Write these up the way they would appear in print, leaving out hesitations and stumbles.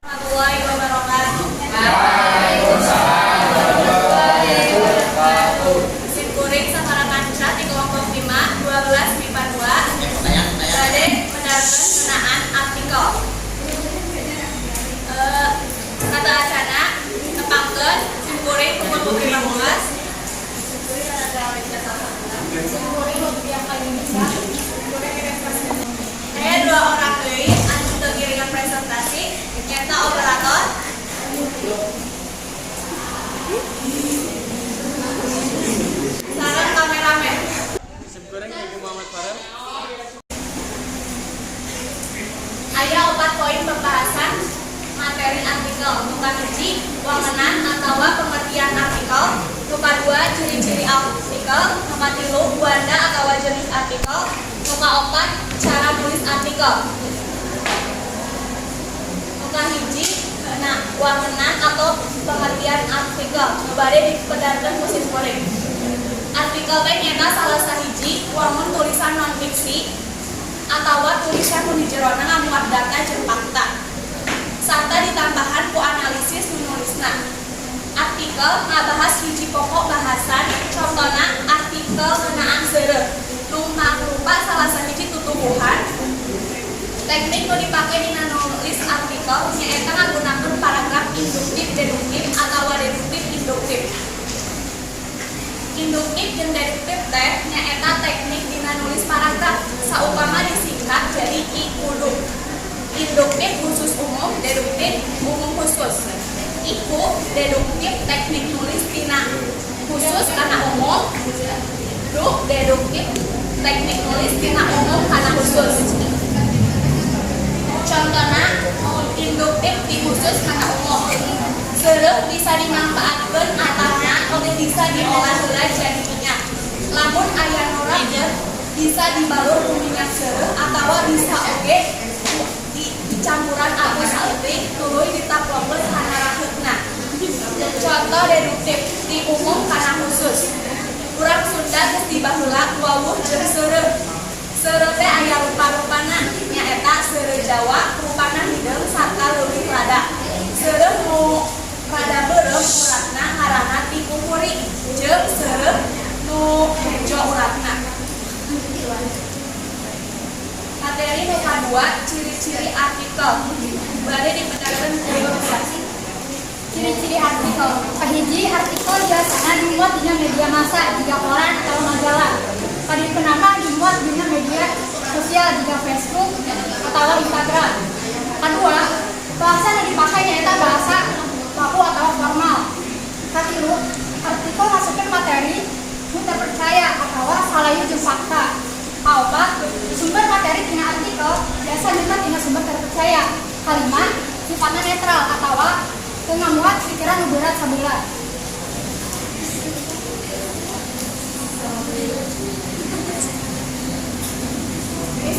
Warahmatullahi wabarakatuh. Waalaikumsalam warahmatullahi wabarakatuh. Mesin kuring Sakarakan Cat di kelompok 5, 12 MIPA 2. Bade mendarkan ngenaan artikel. Kata acana tepangkeun mesin kuring kelompok 15. Saya dua orang deui anu teu ngiringan presentasi nyata operator. Sareng kameramen. Sebenarnya Ibu Muhammad Farel. Aya 4 poin pembahasan materi artikel. Nuka 1 wangenan atau pengertian artikel. Nuka 2 ciri-ciri artikel. Nuka 3 buanda atau jenis artikel. Nuka 4 cara nulis artikel. Nuka 1 wangenan atau pengertian artikel. Bade dipedarkan mesin kuring. Artikel teh nyata salah sahiji wangun tulisan non fiksi atau tulisan nu di jerona ngamuat data jeung fakta sarta ditambahan ku analisis nulisna. Artikel ngabahas hiji pokok bahasan, contohna artikel ngeunaan seureum nu mangrupa salah sahiji tutuwuhan. Teknik nu dipake dina nulis artikel nyaeta nggunakeun paragraf induktif deduktif atawa deduktif induktif. Induktif jeung deduktif teh nyaeta teknik dina nulis paragraf saupama disingkat jadi ikuduk. Induktif khusus umum, deduktif umum khusus. Iku deduktif teknik nulis dina khusus kana umum. Duk deduktif teknik nulis dina umum kana khusus. Contohna induktif di khusus kana umum. Seureum bisa dimanfaatkeun atana oge bisa diolah heula jadi minyak. Lamun aya nu rajeun bisa dibalur ku minyak seureum atawa bisa oge dicampuran abu saeutik tuluy ditaplokkeun kana raheutna. Contoh deduktif di umum kana khusus. Urang Sunda geus dibaheula wawuh jeung seureum. Seureum teh aya rupa-rupana nyaeta seureum Jawa rupana hideung sarta leuwih rada. Seureum nu rada beureum uratna ngaranna tikukuri jeung seureum nu hejo uratna. Materi nu kadua ciri-ciri artikel. Bade dibedarkeun ku ilustrasi. Ciri-ciri artikel. Kahiji artikel biasana dimuat dina media massa jika koran atau majalah. Kenapa dimuat dina media sosial jika Facebook atau Instagram. Kedua, bahasa yang dipakai nyaeta bahasa baku atau formal. Katilu, artikel masukkan materi nu terpercaya atau salayu jeung fakta. Kaopat, sumber materi tina artikel biasa nyumat tina sumber terpercaya. Kalima, sifatnya netral atau teu ngamuat pikiran nu berat sabeula.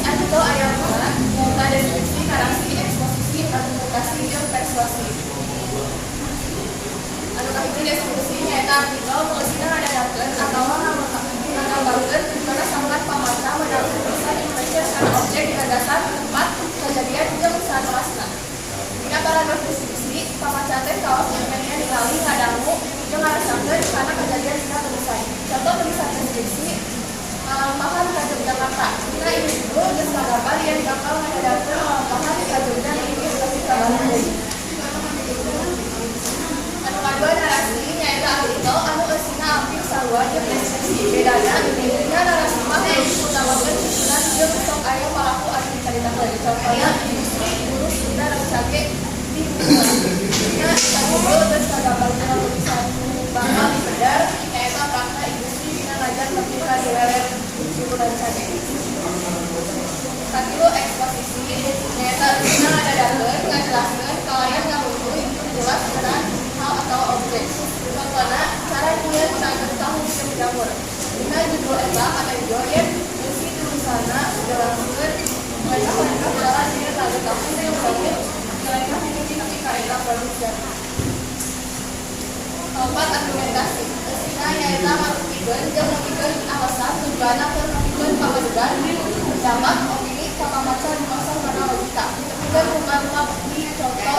Artikel aya dua, muka deskripsi, narasi, eksposisi, argumentasi, jeung persuasi. Anu kahiji deskripsi nyaeta artikel nulisina ngadadakeun atawa nggambarkeun bagaimana sambat pamaca mendapat pesan impression kana objek gagasan tempat kejadian jeung sanelasna. Dina paragraf deskripsi pamaca teh kaos impennya ningali ngadangu jeung ngarasakeun kana kejadian dina tulisan. Contoh tulisan deskripsi malampahan ka Yogyakarta. Dina ini dulu geus kagambar yang bakal ngadadakeun malampahan ka Jogja inggih pasti ka Bandung. Anu kadua narasi nyaeta artikel anu eusina ampir sarua jeung deskripsi. Bedana dina narasi mah utamakeun susunan jeung sok aya palaku anu dicaritakeun. Contohna industri guru Sunda nu sake di hubungan. Dina anu geus kagambar dina tulisan bakal dibedar nyaeta prakna industri dina ngajar ketika dilelet hiburan sake. Katilu eksposisi nyaeta dina ngadadakeun ngajelaskeun kalayan ngahuluh itu jelas ngeunaan hal atau objek. Contohna cara nulis nganggo tahu jeung jamur. Dina judul eta atau joyen isi tulisanna jelaskeun mereka jalan dina nganggo tahu jeung jamur nilainya hiji ketika eta produksi. Keempat, argumentasi. Eusina nyaeta ngarupikeun jeung nepikeun alasan tujuanna keur nepikeun pamajugan pendapat opini ka pamaca di masa kana logika. Nepikeun rupa-rupa bukti contoh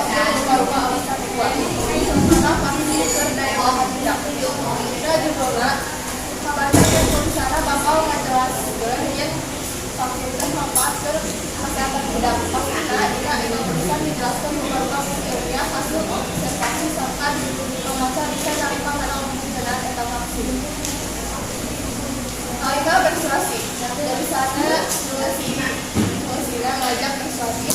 Dampakna dina anu tulisan dijelaskan berupa ilmiah hasil observasi serta pemaca bisa narima kana penggunaan eta vaksin. Aina persuasi dari sana Nulisina ngajak persuasi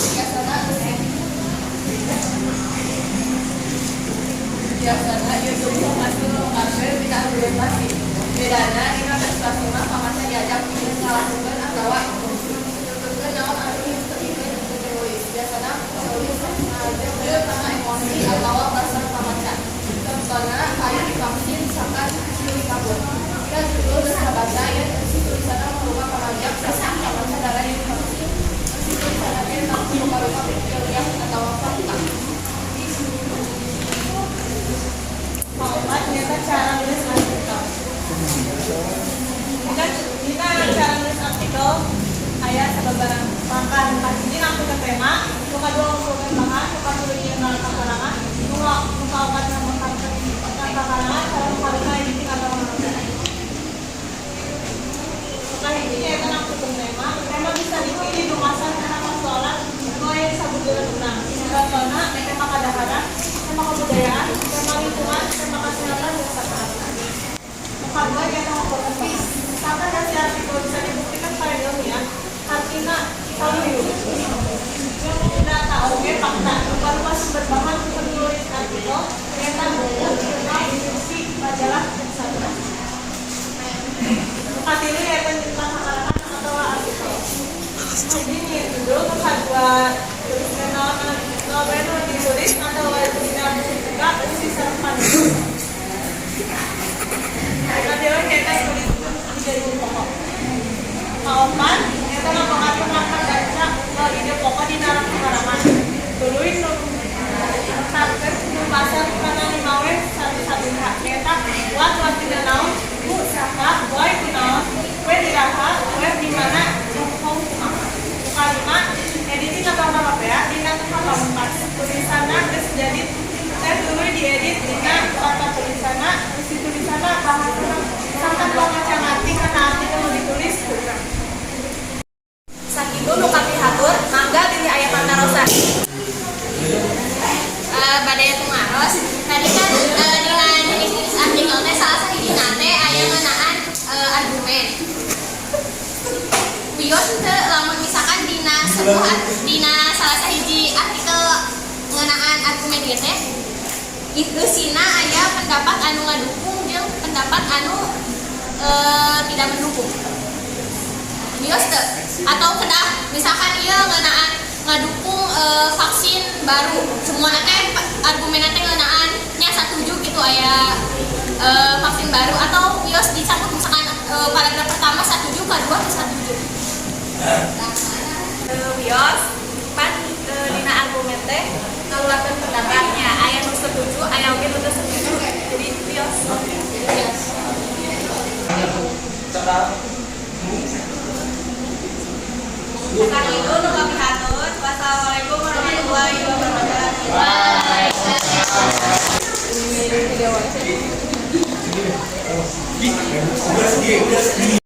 biasana YouTube hasil kabel tidak argumentasi. Bedana dina persuasi mah pamaca diajak ngalakukeun atawa nuturkeun naon anu dipikirkeun penulis. Biasana penulis ngajak karena emosi atawa perasaan pamaca. Contohna aya divaksin sakan ciri kabur. Kita judul sahabatnya ya isi tulisannya berupa pengajak sakan pamaca darah yang divaksin. Isi tulisannya berupa ilmiah atau fakta. Keempat, kita cara nulis artikel. Kita cara nulis artikel ayat sababarang pangkat ini langsung ke tema, muka dua usulkan bahan, muka tulis yang dalam karangan, muka obat yang mengangkat karangan, cara muka ini atau mengenai. Muka ini kita langsung ke tema bisa dipilih pembahasan karena persoalan yang sabut berenang. Contohnya, tema kadang-kadang, tema kebudayaan, tema lingkungan, tema kesehatan, dan kesehatan. Muka dua kita membuat bis. Misalkan dari artikel bisa dibuktikan pada ilmiah, artinya kalau yang tidak tahu fakta, baru pas berbahan penulis artikel, ternyata buku, jurnal, diskusi, majalah, dan sebagainya. Muka ini ya tentang hakaran atau artikel. Ini dulu muka dua tuliskan novel ditulis atau tidak juga isi serpan. Majalah kita tulis jadi pokok. Kawan, kita mengatur-atur baca ide pokok di dalam halaman. Tulis target pasar karena limawe satu hak. Kita buat tidak naon, bu saka, boy kunaon, kue diraha, kue di mana jongkong kalimat editing atau apa ya? Dina tempat tulisanna geus jadi tuluy diedit dina kata tulisanna isi tulisanna bahasa sampai pamaca ngarti kana arti nu ditulis. Sakitu nu kapihatur mangga pilih aya pantarosan. Badaya tumaros tadi kan dina jenis artikel teh salah sahijina teh aya ngeunaan argumen. Wios teh lamun misalkan dina salah sahiji artikel ngeunaan argumen ieu teh isina aya pendapat anu ngadukung jeung pendapat anu tidak mendukung. Wios teh atau kedah misalkan ieu ngeunaan ngadukung vaksin baru semua teh argumen teh ngeunaannya setuju gitu aya vaksin baru atau wios dicatat misalkan paragraf pertama setuju kedua setuju. Wios pan dina argumen teh ngaluarkeun pendapatnya aya nu setuju aya oge nu teu setuju jadi wios. Karena itu nu kami hatur. Wassalamualaikum warahmatullahi wabarakatuh. Waalaikumsalam.